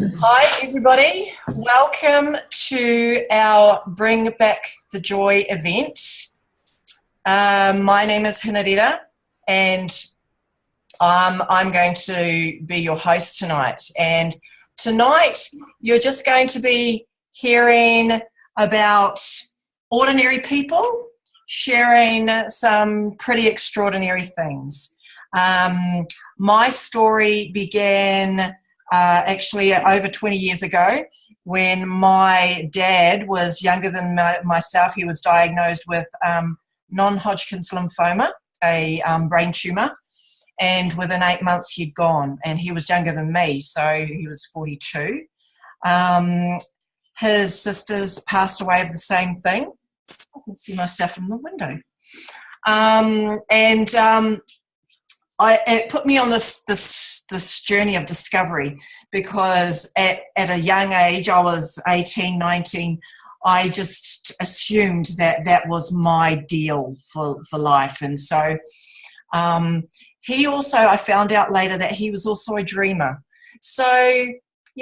Hi, everybody. Welcome to our Bring Back the Joy event. My name is Hinarira, and I'm going to be your host tonight. And tonight, you're just going to be hearing about ordinary people sharing some pretty extraordinary things. My story began actually over 20 years ago when my dad was younger than myself. He was diagnosed with non-Hodgkin's lymphoma, a brain tumour, and within 8 months he'd gone, and he was younger than me, so he was 42. His sisters passed away of the same thing. I can see myself in the window. It put me on this journey of discovery, because at a young age, I was 18, 19, I just assumed that was my deal for life. And so he also, I found out later that he was also a dreamer. So,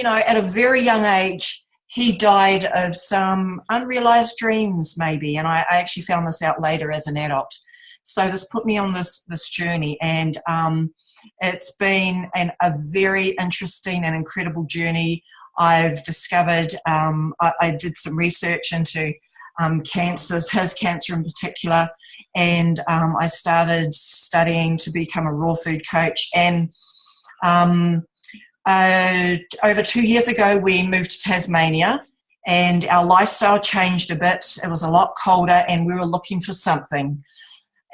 at a very young age, he died of some unrealized dreams maybe, and I actually found this out later as an adult. So this put me on this journey, and it's been a very interesting and incredible journey. I've discovered, I did some research into cancers, his cancer in particular, and I started studying to become a raw food coach. And over 2 years ago, we moved to Tasmania, and our lifestyle changed a bit. It was a lot colder, and we were looking for something.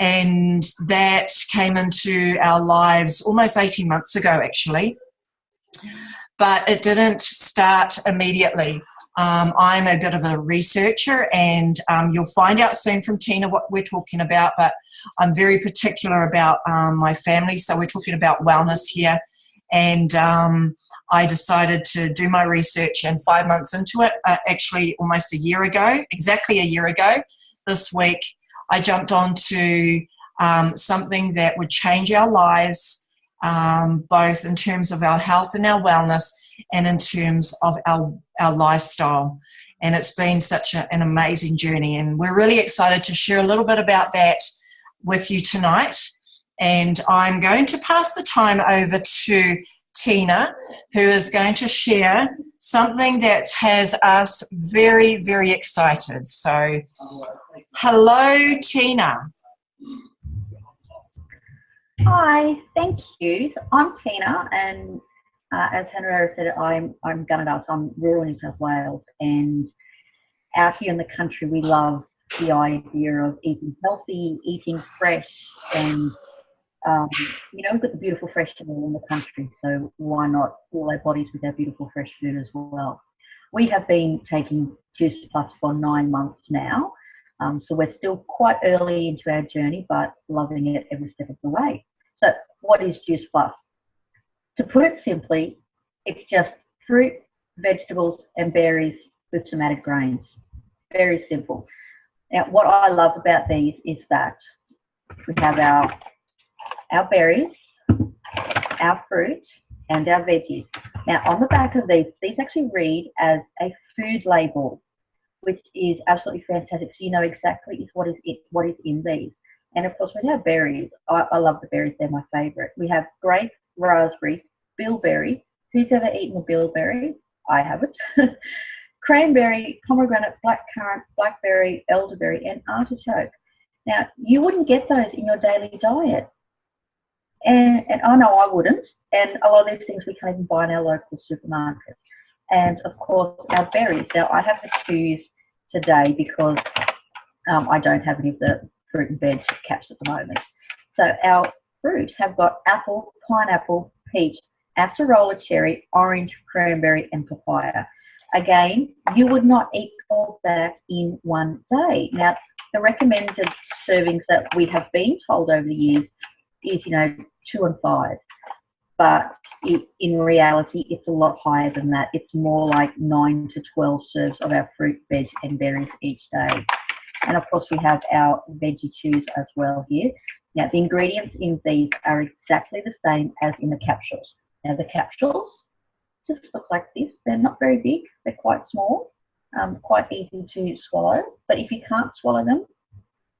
And that came into our lives almost 18 months ago, actually. But it didn't start immediately. I'm a bit of a researcher, and you'll find out soon from Tina what we're talking about, but I'm very particular about my family, so we're talking about wellness here. And I decided to do my research, and 5 months into it, actually almost exactly a year ago, this week, I jumped onto something that would change our lives, both in terms of our health and our wellness, and in terms of our lifestyle. And it's been such an amazing journey, and we're really excited to share a little bit about that with you tonight. And I'm going to pass the time over to Tina, who is going to share something that has us very, very excited. So, hello, Tina. Hi, thank you. I'm Tina, and as Henrietta said, I'm Gunnedah, so I'm rural New South Wales, and out here in the country we love the idea of eating healthy, eating fresh, and we've got the beautiful fresh all in the country, so why not fill our bodies with our beautiful fresh food as well. We have been taking Juice Plus for 9 months now, so we're still quite early into our journey, but loving it every step of the way. So what is Juice Plus? To put it simply, it's just fruit, vegetables and berries with some added grains. Very simple. Now, what I love about these is that we have our berries, our fruit and our veggies. Now, on the back of these actually read as a food label, which is absolutely fantastic. So you know exactly what is in these. And of course, we have berries. I love the berries; they're my favourite. We have grape, raspberry, bilberry. Who's ever eaten a bilberry? I haven't. Cranberry, pomegranate, blackcurrant, blackberry, elderberry, and artichoke. Now, you wouldn't get those in your daily diet, and I know I wouldn't. And a lot of these things we can't even buy in our local supermarket. And of course, our berries. Now, I have to choose today because I don't have any of the fruit and veg caps at the moment. So our fruit have got apple, pineapple, peach, acerola cherry, orange, cranberry, and papaya. Again, you would not eat all that in one day. Now, the recommended servings that we have been told over the years is, 2 and 5. But in reality, it's a lot higher than that. It's more like 9 to 12 serves of our fruit, veg, and berries each day. And of course, we have our veggie chews as well here. Now, the ingredients in these are exactly the same as in the capsules. Now, the capsules just look like this. They're not very big. They're quite small, quite easy to swallow. But if you can't swallow them,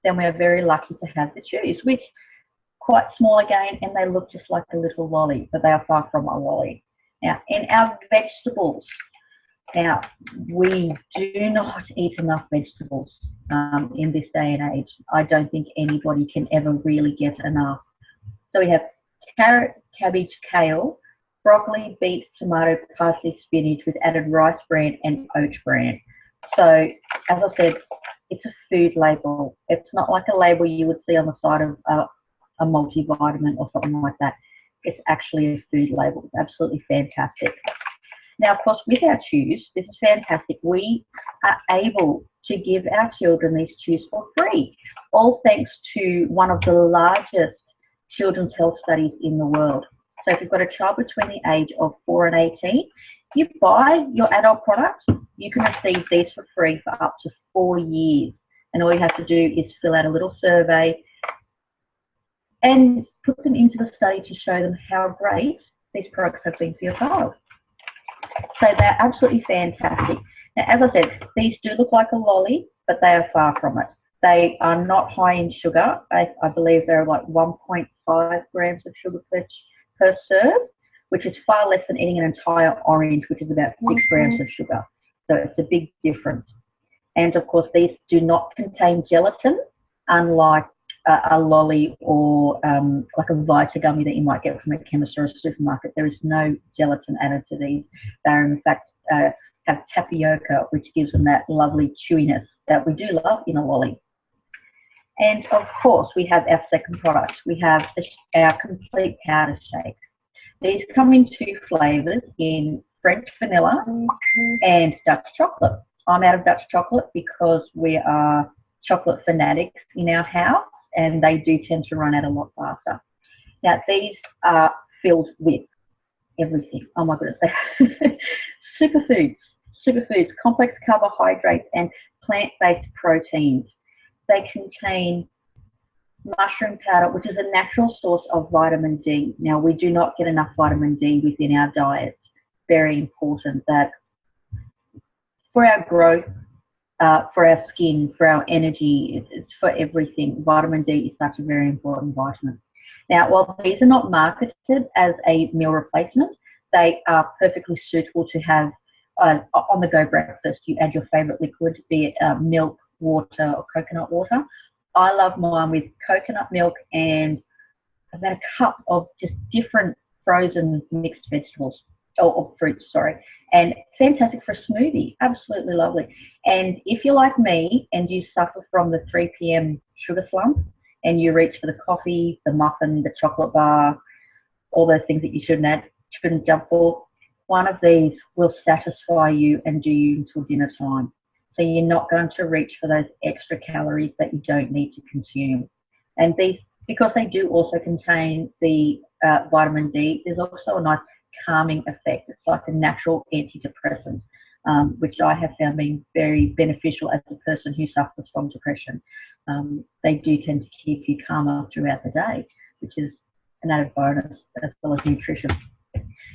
then we're very lucky to have the chews, which quite small again, and they look just like a little lolly, but they are far from a lolly. Now, in our vegetables, now we do not eat enough vegetables in this day and age. I don't think anybody can ever really get enough. So we have carrot, cabbage, kale, broccoli, beet, tomato, parsley, spinach with added rice bran and oat bran. So, as I said, it's a food label. It's not like a label you would see on the side of a multivitamin or something like that. It's actually a food label. It's absolutely fantastic. Now, of course, with our chews, this is fantastic. We are able to give our children these chews for free, all thanks to one of the largest children's health studies in the world. So if you've got a child between the age of 4 and 18, you buy your adult product, you can receive these for free for up to 4 years. And all you have to do is fill out a little survey and put them into the study to show them how great these products have been for your child. So they're absolutely fantastic. Now, as I said, these do look like a lolly, but they are far from it. They are not high in sugar. I believe they're like 1.5 grams of sugar per serve, which is far less than eating an entire orange, which is about 6 grams of sugar. So it's a big difference. And of course, these do not contain gelatin, unlike a lolly or like a Vita gummy that you might get from a chemist or a supermarket. There is no gelatin added to these. They are in fact have tapioca, which gives them that lovely chewiness that we do love in a lolly. And of course, we have our second product. We have our complete powder shake. These come in 2 flavours, in French vanilla and Dutch chocolate. I'm out of Dutch chocolate because we are chocolate fanatics in our house, and they do tend to run out a lot faster. Now, these are filled with everything. Oh my goodness. Superfoods, complex carbohydrates and plant-based proteins. They contain mushroom powder, which is a natural source of vitamin D. Now, we do not get enough vitamin D within our diet. Very important that for our growth, for our skin, for our energy, it's for everything. Vitamin D is such a very important vitamin. Now, while these are not marketed as a meal replacement, they are perfectly suitable to have on-the-go breakfast. You add your favourite liquid, be it milk, water, or coconut water. I love mine with coconut milk and about a cup of just different frozen mixed vegetables, or fruits, sorry. And fantastic for a smoothie, absolutely lovely. And if you're like me and you suffer from the 3 p.m. sugar slump and you reach for the coffee, the muffin, the chocolate bar, all those things that you shouldn't jump for, one of these will satisfy you and do you until dinner time. So you're not going to reach for those extra calories that you don't need to consume. And these, because they do also contain the vitamin D, there's also a nice calming effect. It's like a natural antidepressant, which I have found being very beneficial as a person who suffers from depression. They do tend to keep you calmer throughout the day, which is an added bonus, as well as nutrition.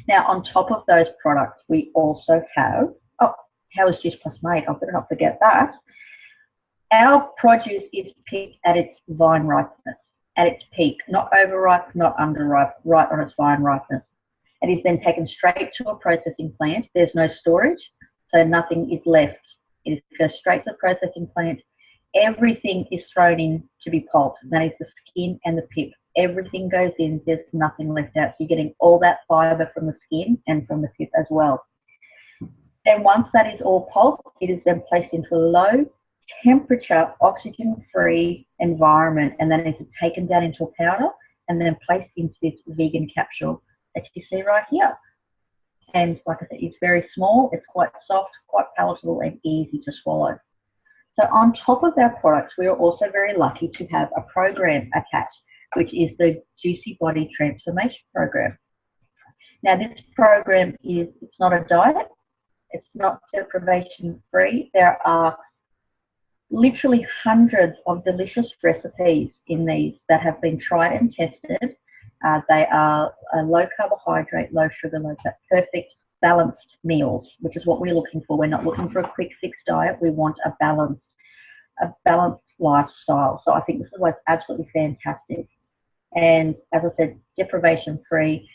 Now, on top of those products, we also have, how is Juice Plus made? I better not forget that. Our produce is picked at its vine ripeness, at its peak, not overripe, not underripe, right on its vine ripeness. It is then taken straight to a processing plant. There's no storage, so nothing is left. It goes straight to the processing plant. Everything is thrown in to be pulped. That is the skin and the pip. Everything goes in. There's nothing left out. So you're getting all that fibre from the skin and from the pip as well. And once that is all pulped, it is then placed into a low temperature, oxygen-free environment, and then it is taken down into a powder and then placed into this vegan capsule that you see right here. And like I said, it's very small, it's quite soft, quite palatable and easy to swallow. So on top of our products, we are also very lucky to have a program attached, which is the Juicy Body Transformation Program. Now this program it's not a diet, it's not deprivation free. There are literally hundreds of delicious recipes in these that have been tried and tested. They are low carbohydrate, low sugar, low fat, perfect balanced meals, which is what we're looking for. We're not looking for a quick fix diet. We want a balanced lifestyle. So I think this is what's absolutely fantastic. And as I said, deprivation free.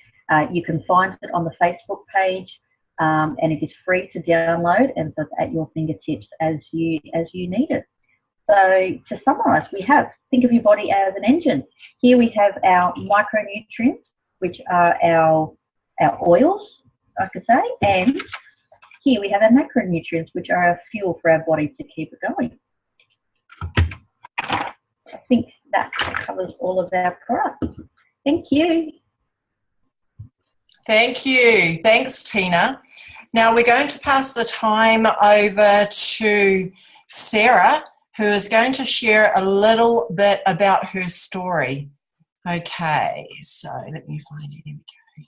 You can find it on the Facebook page, and it is free to download, and so it's at your fingertips as you need it. So to summarise, think of your body as an engine. Here we have our micronutrients, which are our oils, I could say, and here we have our macronutrients, which are our fuel for our body to keep it going. I think that covers all of our products. Thank you. Thank you. Thanks, Tina. Now we're going to pass the time over to Sarah, who is going to share a little bit about her story. Okay, so let me find it. Here we go.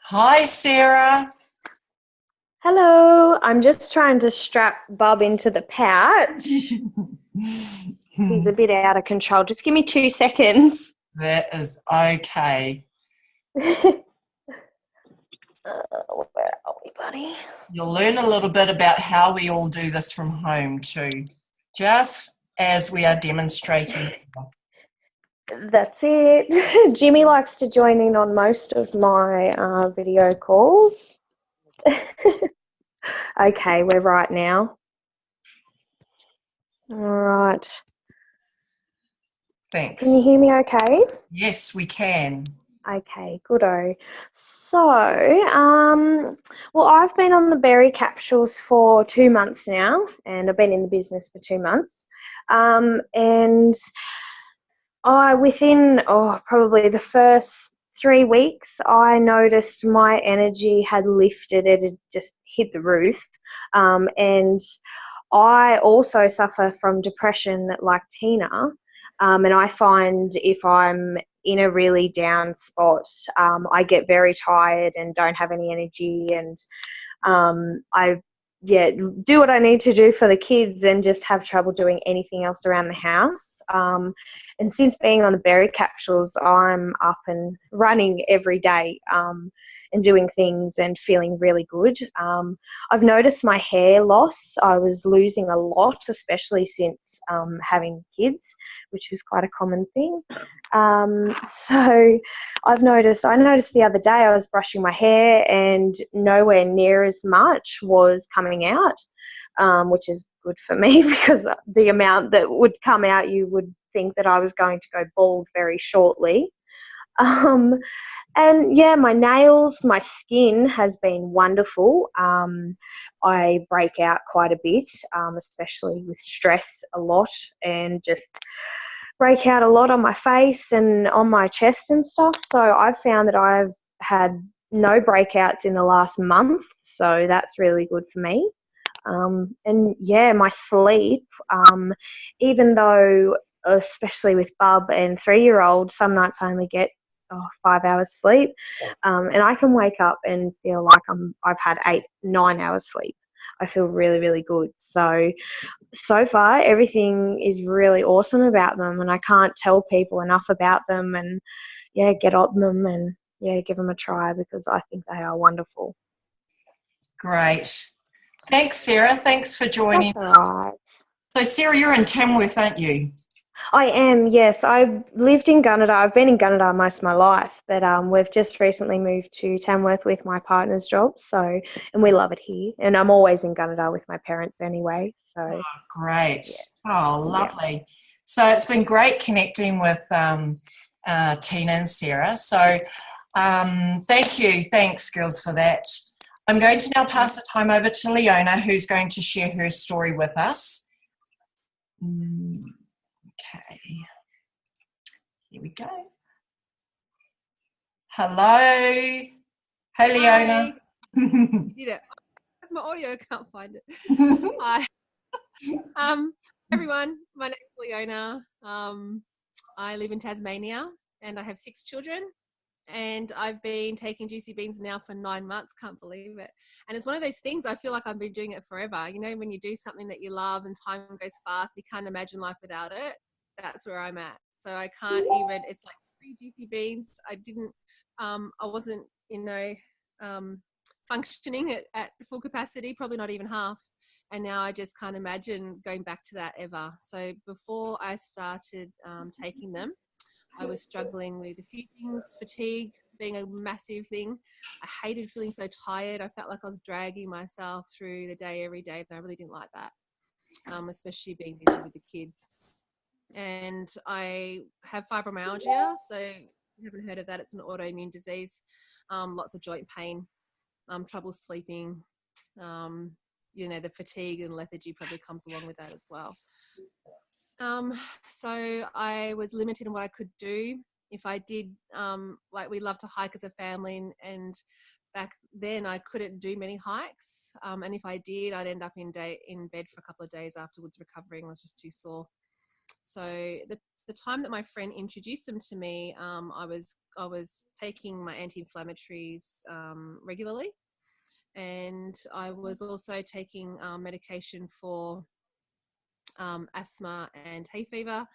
Hi, Sarah. Hello. I'm just trying to strap Bub into the pouch. He's a bit out of control. Just give me 2 seconds. That is okay. Where are we, buddy? You'll learn a little bit about how we all do this from home too, just as we are demonstrating. That's it. Jimmy likes to join in on most of my video calls. Okay, we're right now. All right. Thanks. Can you hear me okay? Yes, we can. Okay, goodo. So, well, I've been on the berry capsules for 2 months now, and I've been in the business for 2 months. And within probably the first 3 weeks, I noticed my energy had lifted. It had just hit the roof. And I also suffer from depression like Tina. And I find if I'm in a really down spot, I get very tired and don't have any energy, and I do what I need to do for the kids and just have trouble doing anything else around the house. And since being on the berry capsules, I'm up and running every day and doing things and feeling really good. I've noticed my hair loss. I was losing a lot, especially since having kids, which is quite a common thing. So I noticed the other day I was brushing my hair and nowhere near as much was coming out, which is good for me because the amount that would come out, you would think that I was going to go bald very shortly. And yeah, my nails, my skin has been wonderful. I break out quite a bit, especially with stress a lot, and just break out a lot on my face and on my chest and stuff. So I've found that I've had no breakouts in the last month, so that's really good for me. And yeah, my sleep, even though especially with Bub and 3-year-old, some nights I only get 5 hours sleep, and I can wake up and feel like I've had 8-9 hours sleep. I feel really, really good. So far everything is really awesome about them, and I can't tell people enough about them, and yeah, get on them and yeah, give them a try because I think they are wonderful. Great. Thanks, Sarah. Thanks for joining. That's all right. So Sarah, you're in Tamworth, aren't you? I am, yes. I've lived in Gunnedah. I've been in Gunnedah most of my life, but we've just recently moved to Tamworth with my partner's job, and we love it here. And I'm always in Gunnedah with my parents anyway. So great. Yeah. Oh, lovely. Yeah. So it's been great connecting with Tina and Sarah. So thank you. Thanks, girls, for that. I'm going to now pass the time over to Leona, who's going to share her story with us. Okay, here we go. Hello. Hey, Leona. Yeah, that's my audio. I can't find it. Hi. Everyone, my name is Leona. I live in Tasmania and I have 6 children. And I've been taking Juicy Beans now for 9 months. Can't believe it. And it's one of those things, I feel like I've been doing it forever. You know, when you do something that you love and time goes fast, you can't imagine life without it. That's where I'm at. So it's like free Juicy Beans. I wasn't, functioning at full capacity, probably not even half. And now I just can't imagine going back to that ever. So before I started taking them, I was struggling with a few things, fatigue being a massive thing. I hated feeling so tired. I felt like I was dragging myself through the day every day, and I really didn't like that, especially being busy with the kids. And I have fibromyalgia, so if you haven't heard of that, it's an autoimmune disease, lots of joint pain, trouble sleeping, the fatigue and lethargy probably comes along with that as well. So I was limited in what I could do. If I did, we love to hike as a family, and back then I couldn't do many hikes. And if I did, I'd end up in bed for a couple of days afterwards recovering. I was just too sore. So the time that my friend introduced them to me, I was taking my anti-inflammatories regularly. And I was also taking medication for asthma and hay fever.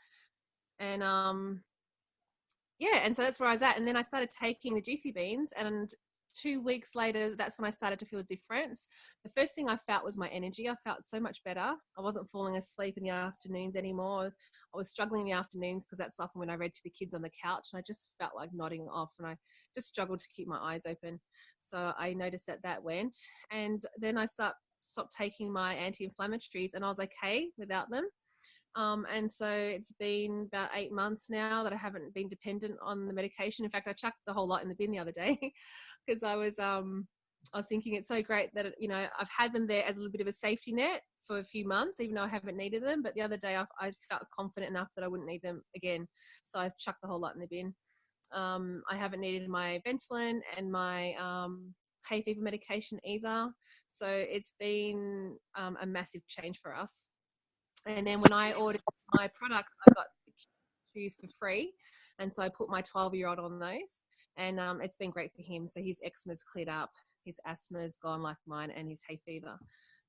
And and so that's where I was at. And then I started taking the juicy beans, and 2 weeks later, that's when I started to feel a difference. The first thing I felt was my energy. I felt so much better. I wasn't falling asleep in the afternoons anymore. I was struggling in the afternoons because that's often when I read to the kids on the couch, and I just felt like nodding off, and I just struggled to keep my eyes open. So I noticed that went. And then I stopped taking my anti-inflammatories, and I was okay without them. And so it's been about 8 months now that I haven't been dependent on the medication. In fact, I chucked the whole lot in the bin the other day because I was thinking it's so great that, I've had them there as a little bit of a safety net for a few months, even though I haven't needed them. But the other day I felt confident enough that I wouldn't need them again. So I chucked the whole lot in the bin. I haven't needed my Ventolin and my hay fever medication either. So it's been a massive change for us. And then when I ordered my products, I got the shoes for free. And so I put my 12-year-old on those. And it's been great for him. So his eczema's cleared up, his asthma's gone like mine, and his hay fever.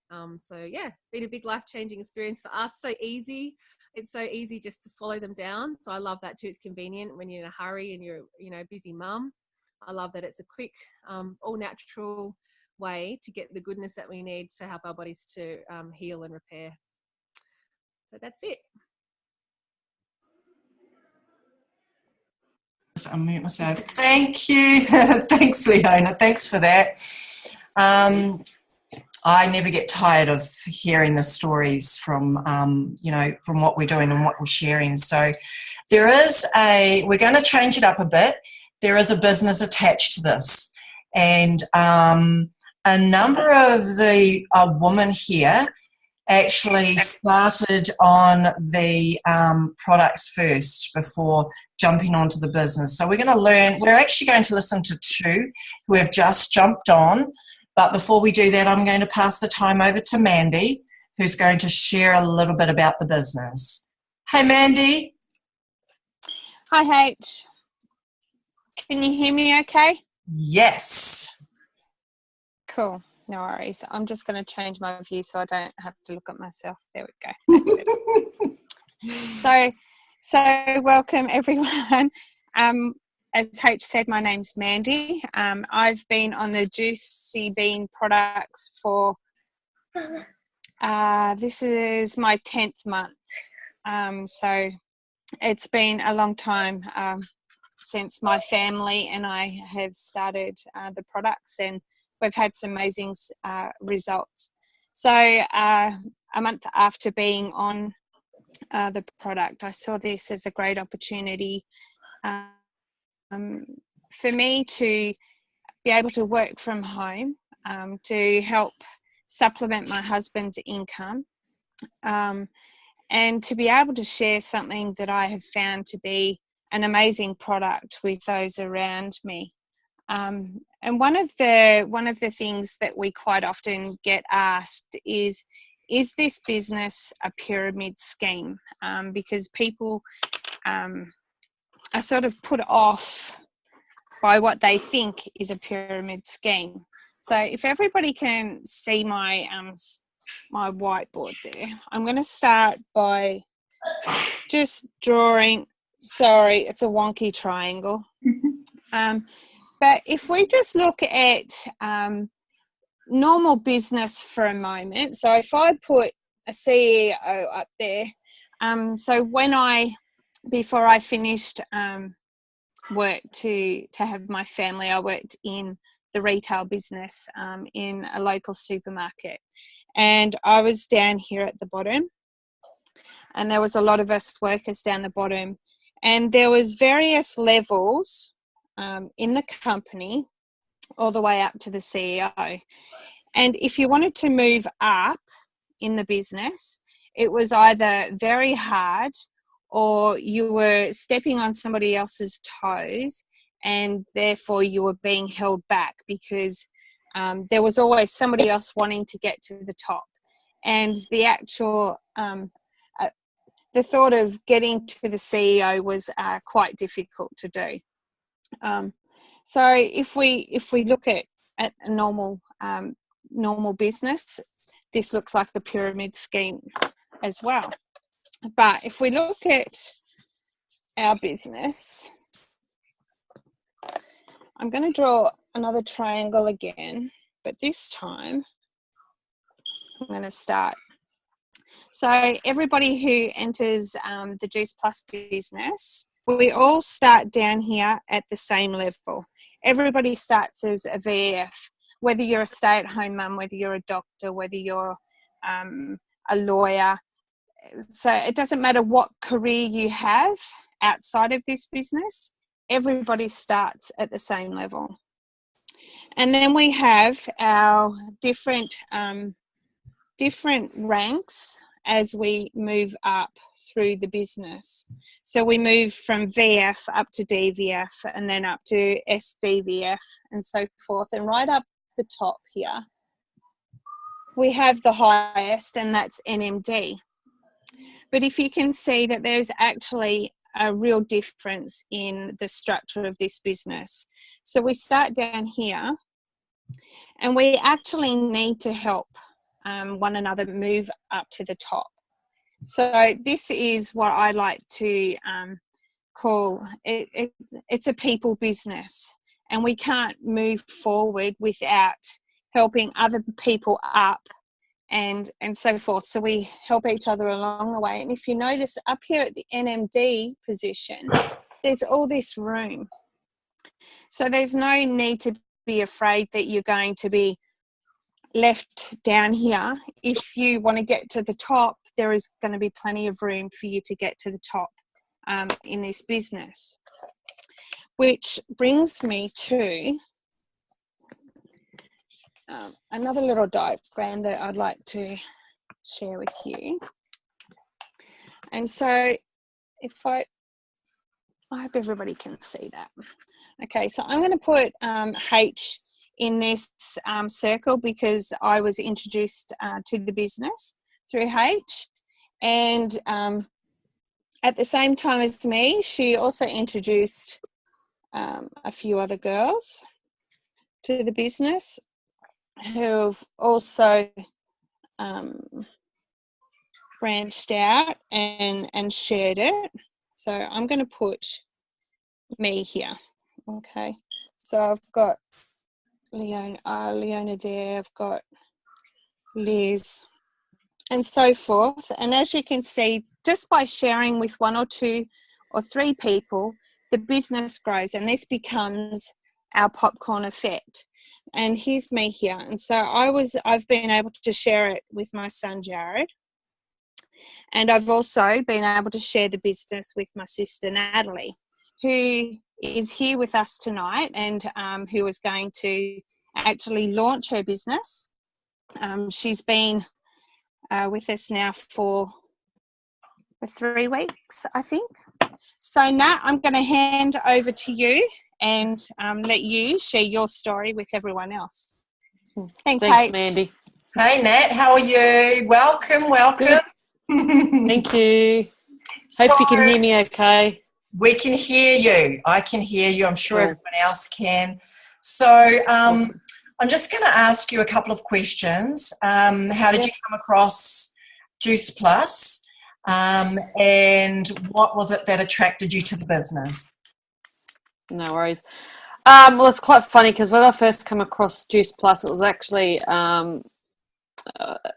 Been a big life-changing experience for us. So easy. It's so easy just to swallow them down. So I love that too. It's convenient when you're in a hurry and you're, a busy mum. I love that it's a quick, all-natural way to get the goodness that we need to help our bodies to heal and repair. So that's it. Just unmute myself. Thank you. Thanks, Leona. Thanks for that. I never get tired of hearing the stories from, from what we're doing and what we're sharing. So we're going to change it up a bit. There is a business attached to this. And a number of the women here actually started on the products first before jumping onto the business. So we're actually going to listen to two who have just jumped on. But before we do that, I'm going to pass the time over to Mandy, who's going to share a little bit about the business. Hey, Mandy. Hi, H. Can you hear me okay? Yes. Cool. No worries. I'm just going to change my view so I don't have to look at myself. There we go. That's better. So welcome everyone. As H said, my name's Mandy. I've been on the Juicy Bean products for, this is my 10th month. So it's been a long time since my family and I have started the products, and we've had some amazing results. So a month after being on the product, I saw this as a great opportunity for me to be able to work from home, to help supplement my husband's income, and to be able to share something that I have found to be an amazing product with those around me. And one of the things that we quite often get asked is this business a pyramid scheme? Because people are sort of put off by what they think is a pyramid scheme. So if everybody can see my my whiteboard there, I'm going to start by just drawing. Sorry, it's a wonky triangle. But if we just look at normal business for a moment, so if I put a CEO up there, so before I finished work to have my family, I worked in the retail business in a local supermarket, and I was down here at the bottom, and there was a lot of us workers down the bottom, and there was various levels in the company all the way up to the CEO. And if you wanted to move up in the business, it was either very hard or you were stepping on somebody else's toes, and therefore you were being held back because there was always somebody else wanting to get to the top. And the actual, the thought of getting to the CEO was quite difficult to do. So if we look at a normal business, this looks like a pyramid scheme as well. But if we look at our business, I'm going to draw another triangle again, but this time I'm going to start. So everybody who enters the Juice Plus business, we all start down here at the same level. Everybody starts as a VF, whether you're a stay-at-home mum, whether you're a doctor, whether you're a lawyer. So it doesn't matter what career you have outside of this business, everybody starts at the same level. And then we have our different ranks as we move up through the business. So we move from VF up to DVF and then up to SDVF and so forth. And right up the top here, we have the highest, and that's NMD. But if you can see that there's actually a real difference in the structure of this business. So we start down here, and we actually need to help one another move up to the top. So this is what I like to call it, it's a people business, and we can't move forward without helping other people up and so forth. So we help each other along the way. And if you notice up here at the NMD position, there's all this room. So there's no need to be afraid that you're going to be left down here. If you want to get to the top, there is going to be plenty of room for you to get to the top in this business. Which brings me to another little diagram that I'd like to share with you. And so if I hope everybody can see that. Okay, so I'm going to put H in this circle because I was introduced to the business through H, and at the same time as me, she also introduced a few other girls to the business who've also branched out and shared it. So I'm going to put me here. Okay, so I've got Leona there, I've got Liz, and so forth. And as you can see, just by sharing with one or two or three people, the business grows, and this becomes our popcorn effect. And here's me here. And so I've been able to share it with my son Jared, and I've also been able to share the business with my sister Natalie, who is here with us tonight, and who is going to actually launch her business. She's been with us now for 3 weeks, I think. So Nat, I'm going to hand over to you and let you share your story with everyone else. Thanks H. Mandy. Hey Nat, how are you? Welcome. Good. Thank you. Hope you can hear me okay. We can hear you. I can hear you. I'm sure everyone else can. So Awesome. I'm just going to ask you a couple of questions. How did you come across Juice Plus? And what was it that attracted you to the business? No worries. Well, it's quite funny because when I first came across Juice Plus, it was actually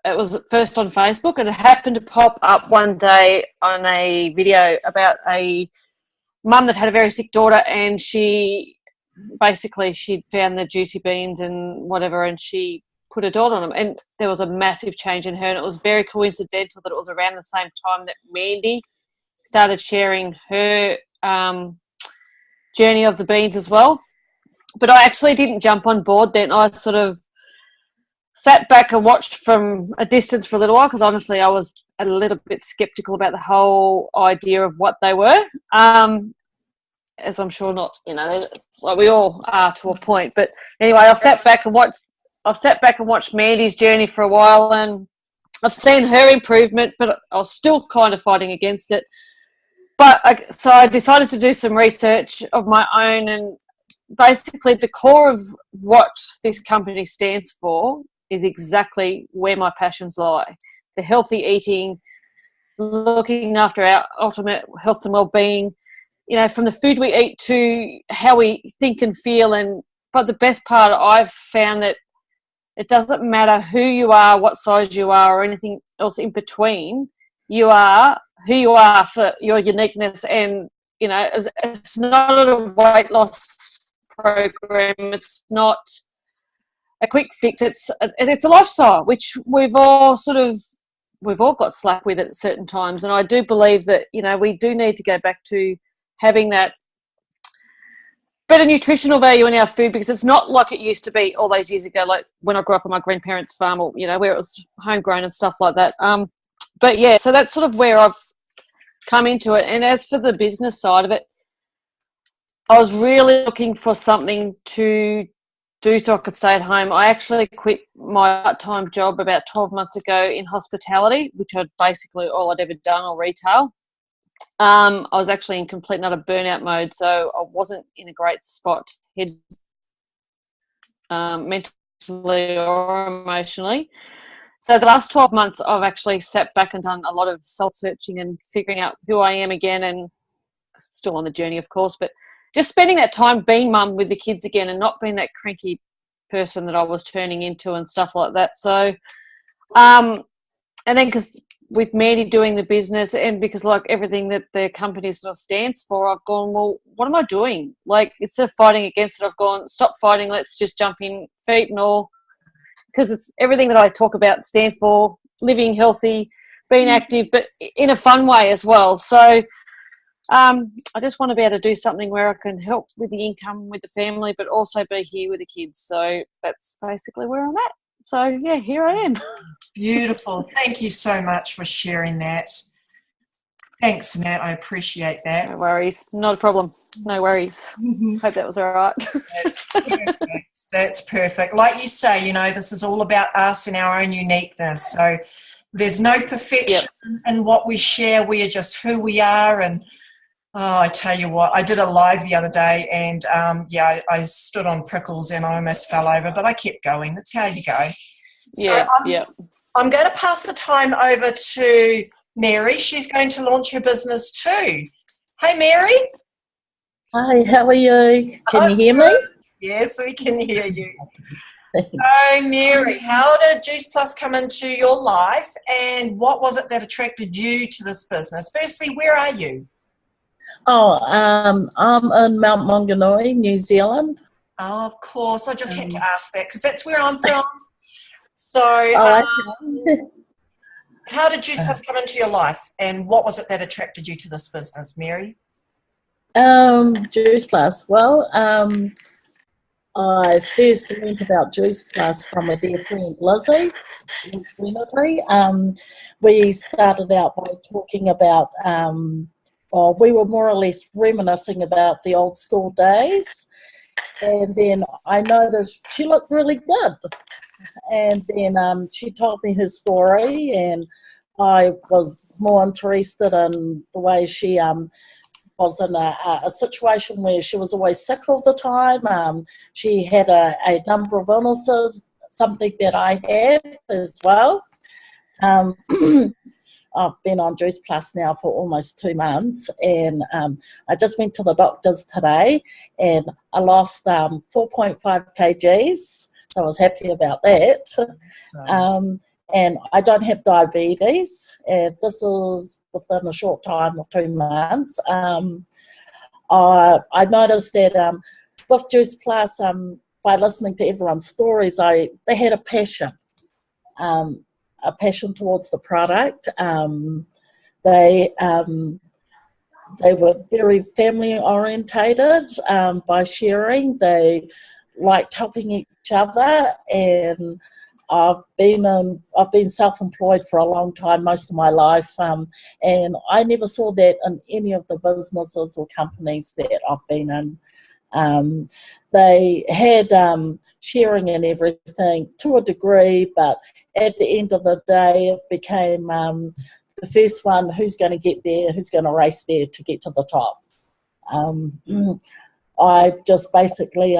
it was first on Facebook, and it happened to pop up one day on a video about a mum that had a very sick daughter, and she'd found the juicy beans and whatever, and she put a dot on them, and there was a massive change in her, and it was very coincidental that it was around the same time that Mandy started sharing her journey of the beans as well. But I actually didn't jump on board then. I sort of sat back and watched from a distance for a little while because honestly I was a little bit skeptical about the whole idea of what they were, as I'm sure not, like we all are to a point. But anyway, I've sat back and watched Mandy's journey for a while, and I've seen her improvement, but I was still kind of fighting against it. So I decided to do some research of my own, and basically the core of what this company stands for is exactly where my passions lie. The healthy eating, looking after our ultimate health and well-being, from the food we eat to how we think and feel. But the best part, I've found that it doesn't matter who you are, what size you are, or anything else in between. You are who you are for your uniqueness, and it's not a weight loss program. It's not a quick fix. It's a lifestyle, which we've all got slack with at certain times. And I do believe that we do need to go back to having that better nutritional value in our food, because it's not like it used to be all those years ago, like when I grew up on my grandparents' farm, or where it was homegrown and stuff like that. But yeah, so that's sort of where I've come into it. And as for the business side of it, I was really looking for something to do so I could stay at home. I actually quit my part-time job about 12 months ago in hospitality, which I'd basically all I'd ever done, or retail. I was actually in complete and utter burnout mode, so I wasn't in a great spot mentally or emotionally. So the last 12 months, I've actually sat back and done a lot of soul-searching and figuring out who I am again, and still on the journey, of course, but just spending that time being mum with the kids again and not being that cranky person that I was turning into and stuff like that. So, and then because with Mandy doing the business, and because like everything that the company sort of stands for, I've gone, well, what am I doing? Like, instead of fighting against it, I've gone, stop fighting, let's just jump in, feet and all, because it's everything that I talk about stand for: living healthy, being active, but in a fun way as well. So I just want to be able to do something where I can help with the income, with the family, but also be here with the kids. So that's basically where I'm at. So yeah, here I am. Beautiful. Thank you so much for sharing that. Thanks, Nat. I appreciate that. No worries. Not a problem. No worries. Hope that was all right. That's perfect. That's perfect. Like you say, this is all about us and our own uniqueness. So there's no perfection in what we share. We are just who we are. And I tell you what, I did a live the other day, and I stood on prickles and I almost fell over, but I kept going. That's how you go. So I'm going to pass the time over to Mary. She's going to launch her business too. Hey, Mary. Hi, how are you? Can you hear me? Yes, we can hear you. So, Mary, how did Juice Plus come into your life, and what was it that attracted you to this business? Firstly, where are you? Oh, I'm in Mount Maunganui, New Zealand. Oh, of course. I just had to ask that because that's where I'm from. So, how did Juice Plus come into your life, and what was it that attracted you to this business, Mary? Juice Plus. Well, I first learned about Juice Plus from a dear friend, Lizzie. We started out by talking about, we were more or less reminiscing about the old school days. And then I noticed she looked really good. And then she told me her story, and I was more interested in the way she was in a situation where she was always sick all the time. She had a number of illnesses, something that I have as well. I've been on Juice Plus now for almost 2 months, and I just went to the doctors today, and I lost 4.5 kgs, so I was happy about that. And I don't have diabetes, and this is within a short time of 2 months. I noticed that with Juice Plus, by listening to everyone's stories, they had a passion towards the product. They were very family orientated by sharing. They liked helping each other, and I've been self-employed for a long time, most of my life, and I never saw that in any of the businesses or companies that I've been in. They had sharing and everything to a degree, but at the end of the day, it became the first one, who's going to get there, who's going to race there to get to the top. I just basically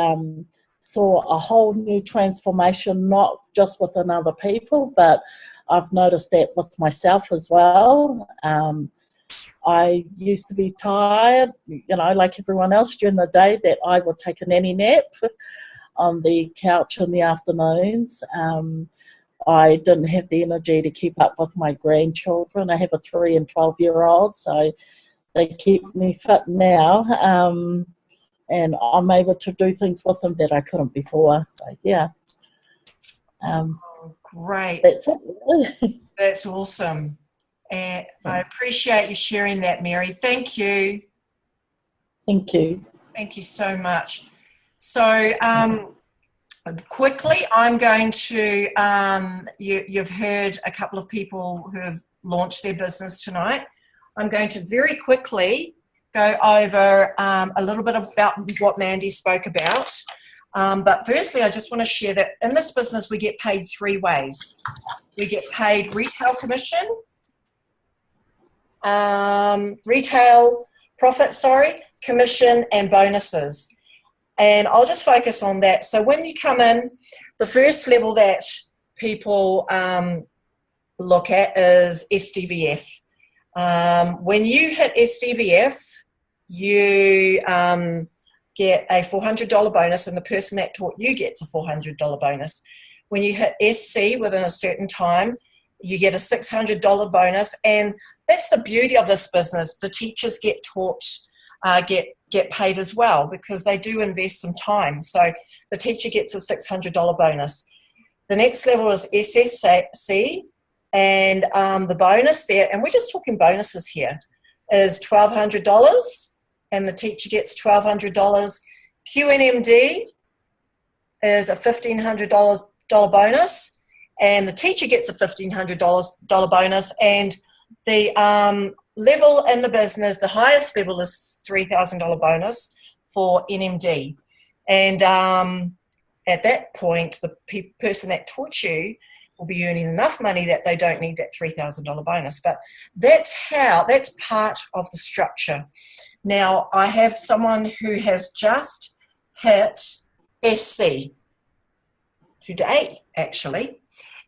saw a whole new transformation, not just within other people, but I've noticed that with myself as well. I used to be tired, like everyone else during the day, that I would take a nanny nap on the couch in the afternoons. I didn't have the energy to keep up with my grandchildren. I have a 3 and 12-year-old, so they keep me fit now. And I'm able to do things with them that I couldn't before. So, yeah. Great. That's it. That's awesome. And I appreciate you sharing that, Mary. Thank you. Thank you. Thank you so much. So, quickly, I'm going to, you've heard a couple of people who have launched their business tonight. I'm going to very quickly go over a little bit about what Mandy spoke about. But firstly, I just want to share that in this business, we get paid 3 ways. We get paid retail commission, retail profit, commission, and bonuses. And I'll just focus on that. So when you come in, the first level that people look at is SDVF. When you hit SDVF, you get a $400 bonus, and the person that taught you gets a $400 bonus. When you hit SC within a certain time, you get a $600 bonus, and that's the beauty of this business. The teachers get taught, get paid as well, because they do invest some time. So the teacher gets a $600 bonus. The next level is SSC, and the bonus there, and we're just talking bonuses here, is $1,200, and the teacher gets $1,200. QNMD is a $1,500 bonus, and the teacher gets a $1,500 bonus, and the level in the business, the highest level is $3,000 bonus for NMD. And at that point, the person that taught you will be earning enough money that they don't need that $3,000 bonus. But that's part of the structure. Now, I have someone who has just hit SC today, actually.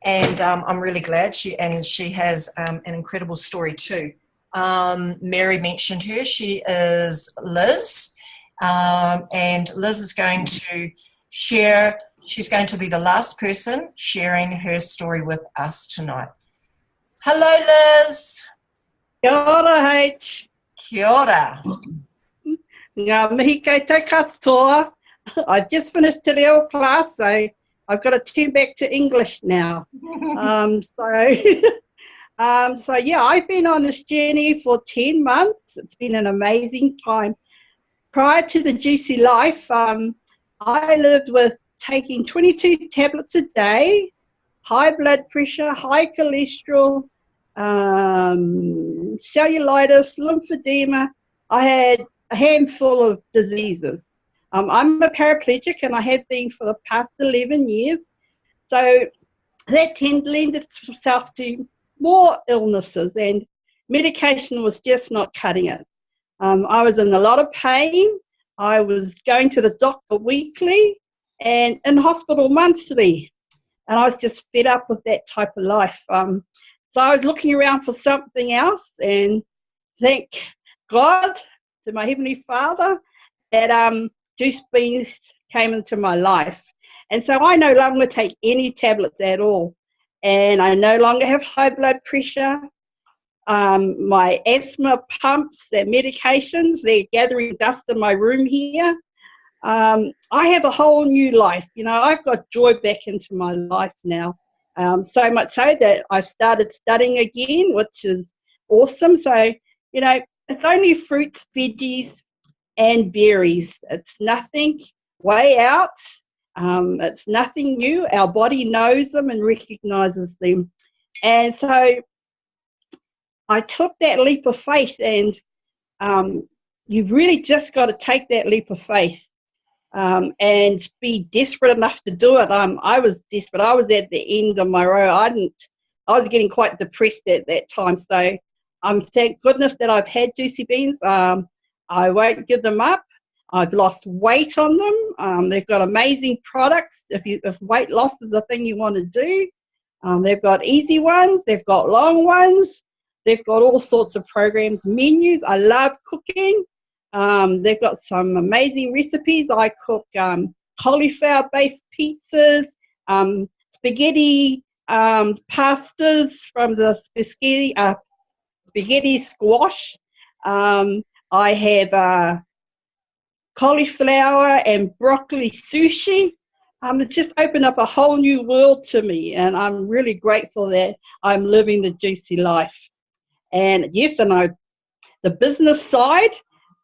And I'm really glad she has an incredible story too. Mary mentioned her. She is Liz, and Liz is going to share. She's going to be the last person sharing her story with us tonight. Hello, Liz. Kia ora, H. Kia ora. Ngā mihi kei te katoa. I just finished te reo class, so I've got to turn back to English now. So yeah, I've been on this journey for 10 months. It's been an amazing time. Prior to the Juicy Life, I lived with taking 22 tablets a day, high blood pressure, high cholesterol, cellulitis, lymphedema. I had a handful of diseases. I'm a paraplegic, and I have been for the past 11 years. So that lended itself to more illnesses, and medication was just not cutting it. I was in a lot of pain. I was going to the doctor weekly and in hospital monthly, and I was just fed up with that type of life. So I was looking around for something else, and thank God to my Heavenly Father that Juice Beans came into my life. And so I no longer take any tablets at all. And I no longer have high blood pressure. My asthma pumps and medications, they're gathering dust in my room here. I have a whole new life. You know, I've got joy back into my life now. So much so that I've started studying again, which is awesome. So, you know, it's only fruits, veggies, and berries. It's nothing way out. It's nothing new. Our body knows them and recognizes them. And so I took that leap of faith, and you've really just got to take that leap of faith and be desperate enough to do it. I was desperate. I was at the end of my road. I was getting quite depressed at that time. So thank goodness that I've had Juicy Beans. I won't give them up. I've lost weight on them. They've got amazing products. If weight loss is a thing you want to do, they've got easy ones. They've got long ones. They've got all sorts of programs, menus. I love cooking. They've got some amazing recipes. I cook cauliflower-based pizzas, spaghetti pastas from the spaghetti squash. I have cauliflower and broccoli sushi. It's just opened up a whole new world to me, and I'm really grateful that I'm living the juicy life. And yes, the business side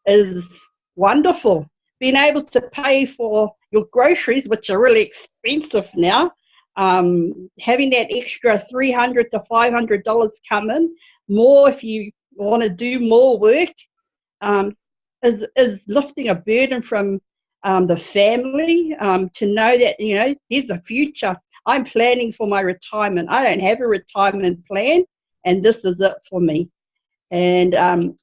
is wonderful. Being able to pay for your groceries, which are really expensive now, having that extra $300 to $500 come in, more if you want to do more work, is lifting a burden from the family to know that, you know, there's a future. I'm planning for my retirement. I don't have a retirement plan, and this is it for me. And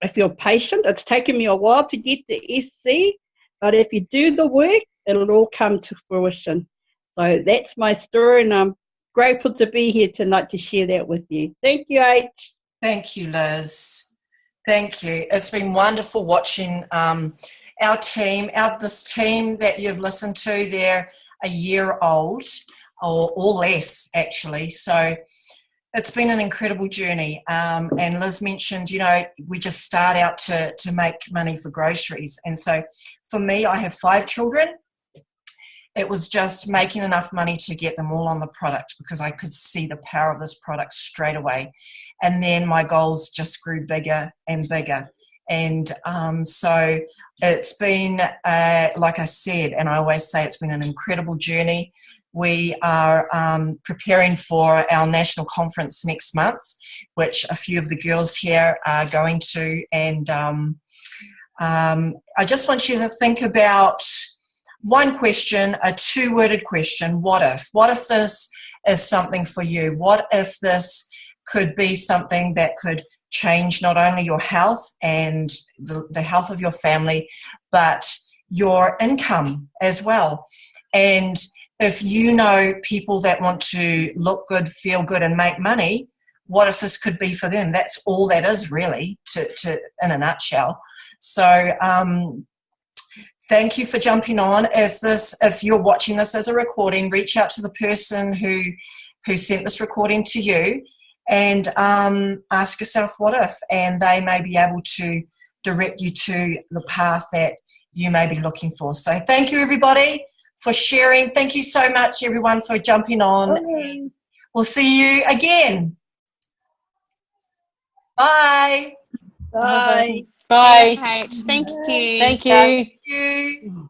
if you're patient, it's taken me a while to get to SC, but if you do the work, it'll all come to fruition. So that's my story, and I'm grateful to be here tonight to share that with you. Thank you, H. Thank you, Liz. Thank you. It's been wonderful watching our team, this team that you've listened to. They're a year old or less, actually. So it's been an incredible journey. And Liz mentioned, you know, we just start out to make money for groceries. And so for me, I have 5 children. It was just making enough money to get them all on the product because I could see the power of this product straight away. And then my goals just grew bigger and bigger. And so it's been, like I said, and I always say it's been an incredible journey. We are preparing for our national conference next month, which a few of the girls here are going to. And I just want you to think about one question, a 2-worded question. What if? What if this is something for you? What if this could be something that could change not only your health and the health of your family, but your income as well? And if you know people that want to look good, feel good, and make money, what if this could be for them? That's all that is really, to in a nutshell. So thank you for jumping on. If you're watching this as a recording, reach out to the person who sent this recording to you and ask yourself what if, and they may be able to direct you to the path that you may be looking for. So thank you, everybody, for sharing. Thank you so much, everyone, for jumping on. Okay. We'll see you again. Bye. Bye. Bye. Kate, thank you. Thank you. Thank you.